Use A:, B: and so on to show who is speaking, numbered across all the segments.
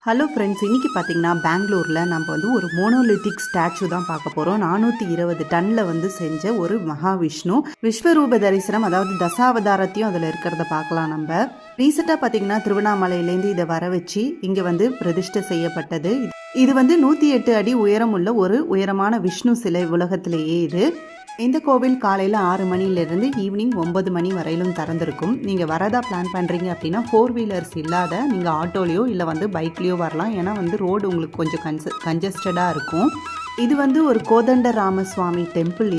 A: Hello friends, இன்றைக்கி பார்த்தீங்கன்னா பெங்களூரில் நம்ம வந்து ஒரு மோனோலித்திக் ஸ்டாச்சு தான் பார்க்க போகிறோம். 420 டன்னில் வந்து செஞ்ச ஒரு மகாவிஷ்ணு விஸ்வரூப தரிசனம், அதாவது தசாவதாரத்தையும் அதில் இருக்கிறத பார்க்கலாம். நம்ம ரீசெண்டாக பார்த்தீங்கன்னா திருவண்ணாமலையிலேருந்து இதை வர வச்சு இங்கே வந்து பிரதிஷ்டை செய்யப்பட்டது. இது வந்து 108 அடி உயரம் உள்ள ஒரு உயரமான விஷ்ணு சிலை உலகத்திலேயே. இந்த கோவில் காலையில் 6 மணிலேருந்து ஈவினிங் 9 மணி வரையிலும் திறந்திருக்கும். நீங்கள் வரதா பிளான் பண்ணுறீங்க அப்படின்னா 4 வீலர்ஸ் இல்லாத நீங்கள் ஆட்டோலையோ இல்லை வந்து பைக்லேயோ வரலாம். ஏன்னா வந்து ரோடு உங்களுக்கு கொஞ்சம் கன்ஜஸ்டடாக இருக்கும். இது வந்து ஒரு கோதண்ட ராமசுவாமி டெம்பிள்.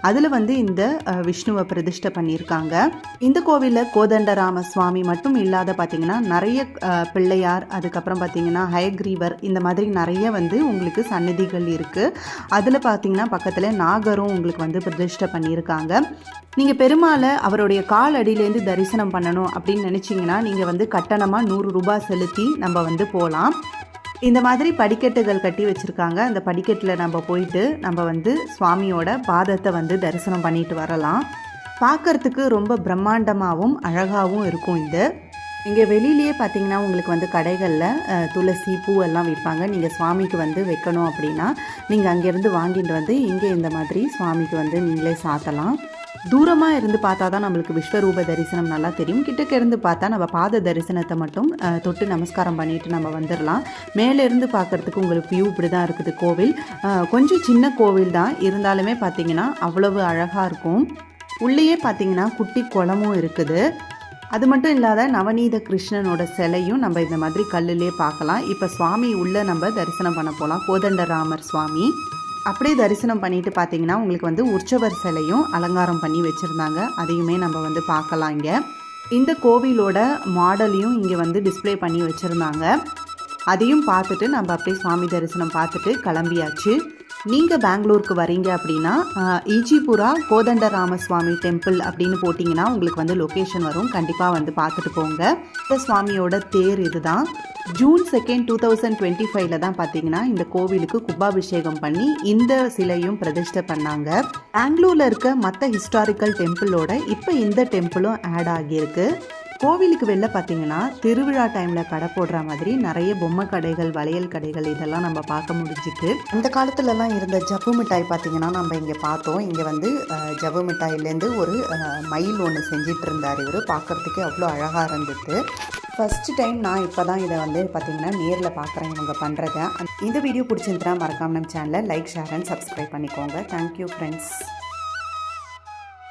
A: அதில் வந்து இந்த விஷ்ணுவை பிரதிஷ்டை பண்ணியிருக்காங்க. இந்த கோவிலில் கோதண்ட ராமசுவாமி மட்டும் இல்லாத பார்த்தீங்கன்னா நிறைய பிள்ளையார், அதுக்கப்புறம் பார்த்தீங்கன்னா ஹயக்ரீவர், இந்த மாதிரி நிறைய வந்து உங்களுக்கு சந்நிதிகள் இருக்குது. அதில் பார்த்தீங்கன்னா பக்கத்தில் நாகரும் உங்களுக்கு வந்து பிரதிஷ்டை பண்ணியிருக்காங்க. நீங்கள் பெருமாளை அவருடைய கால் அடியிலேருந்து தரிசனம் பண்ணணும் அப்படின்னு நினச்சிங்கன்னா நீங்கள் வந்து கட்டணமாக 100 ரூபாய் செலுத்தி நம்ம வந்து போகலாம். இந்த மாதிரி படிக்கட்டுகள் கட்டி வச்சுருக்காங்க. அந்த படிக்கட்டில் நம்ம போயிட்டு நம்ம வந்து சுவாமியோட பாதத்தை வந்து தரிசனம் பண்ணிட்டு வரலாம். பார்க்கறதுக்கு ரொம்ப பிரம்மாண்டமாகவும் அழகாகவும் இருக்கும். இங்கே வெளியிலேயே பார்த்தீங்கன்னா உங்களுக்கு வந்து கடைகளில் துளசி பூவெல்லாம் விற்பாங்க. நீங்கள் சுவாமிக்கு வந்து வைக்கணும் அப்படின்னா நீங்கள் அங்கேருந்து வாங்கிட்டு வந்து இங்கே இந்த மாதிரி சுவாமிக்கு வந்து நீங்களே சாத்தலாம். தூரமாக இருந்து பார்த்தா தான் நம்மளுக்கு விஸ்வரூப தரிசனம் நல்லா தெரியும். கிட்டக்க இருந்து பார்த்தா நம்ம பாத தரிசனத்தை மட்டும் தொட்டு நமஸ்காரம் பண்ணிட்டு நம்ம வந்துடலாம். மேலேருந்து பார்க்குறதுக்கு உங்களுக்கு வியூ இப்படி தான் இருக்குது. கோவில் கொஞ்சம் சின்ன கோவில் தான், இருந்தாலுமே பார்த்தீங்கன்னா அவ்வளவு அழகாக இருக்கும். உள்ளேயே பார்த்தீங்கன்னா குட்டி குளமும் இருக்குது. அது மட்டும் இல்லாத நவநீத கிருஷ்ணனோட சிலையும் நம்ம இந்த மாதிரி கல்லுலேயே பார்க்கலாம். இப்போ சுவாமி உள்ளே நம்ம தரிசனம் பண்ண போகலாம். கோதண்டராமர் சுவாமி அப்படியே தரிசனம் பண்ணிட்டு பார்த்தீங்கன்னா உங்களுக்கு வந்து உற்சவர் சிலையும் அலங்காரம் பண்ணி வச்சுருந்தாங்க. அதையுமே நம்ம வந்து பார்க்கலாம். இங்கே இந்த கோவிலோட மாடலையும் இங்கே வந்து டிஸ்பிளே பண்ணி வச்சுருந்தாங்க. அதையும் பார்த்துட்டு நம்ம அப்படியே சுவாமி தரிசனம் பார்த்துட்டு கிளம்பியாச்சு. நீங்கள் பெங்களூருக்கு வரீங்க அப்படின்னா ஈஜிபுரா கோதண்டராமசுவாமி டெம்பிள் அப்படின்னு போட்டிங்கன்னா உங்களுக்கு வந்து லொக்கேஷன் வரும். கண்டிப்பாக வந்து பார்த்துட்டு போங்க. இந்த சுவாமியோட தேர் இதுதான். ஜூன் 2, 2025 தான் பார்த்தீங்கன்னா இந்த கோவிலுக்கு கும்பாபிஷேகம் பண்ணி இந்த சிலையும் பிரதிஷ்டை பண்ணாங்க. பெங்களூரில் இருக்க மற்ற ஹிஸ்டாரிக்கல் டெம்பிளோட இப்போ இந்த டெம்பிளும் ஆட் ஆகியிருக்கு. கோவிலுக்கு வெளில பார்த்தீங்கன்னா திருவிழா டைமில் கடை போடுற மாதிரி நிறைய பொம்மை கடைகள், வளையல் கடைகள் இதெல்லாம் நம்ம பார்க்க முடிஞ்சுது. அந்த காலத்துலலாம் இருந்த ஜவ்வு மிட்டாய் பார்த்தீங்கன்னா நம்ம இங்கே பார்த்தோம். இங்கே வந்து ஜவ்வு மிட்டாயிலேருந்து ஒரு மயில் ஒன்று செஞ்சிட்டு இருந்தார். இவர் பார்க்குறதுக்கு அவ்வளோ அழகாக இருந்தது. ஃபஸ்ட்டு டைம் நான் இப்போ தான் இதை வந்து பார்த்தீங்கன்னா நேரில் பார்க்குறேன் இவங்க பண்ணுறத. இந்த வீடியோ பிடிச்சிருந்தா மறக்காம நம்ம சேனலை லைக், ஷேர் அண்ட் சப்ஸ்கிரைப் பண்ணிக்கோங்க. Thank you friends.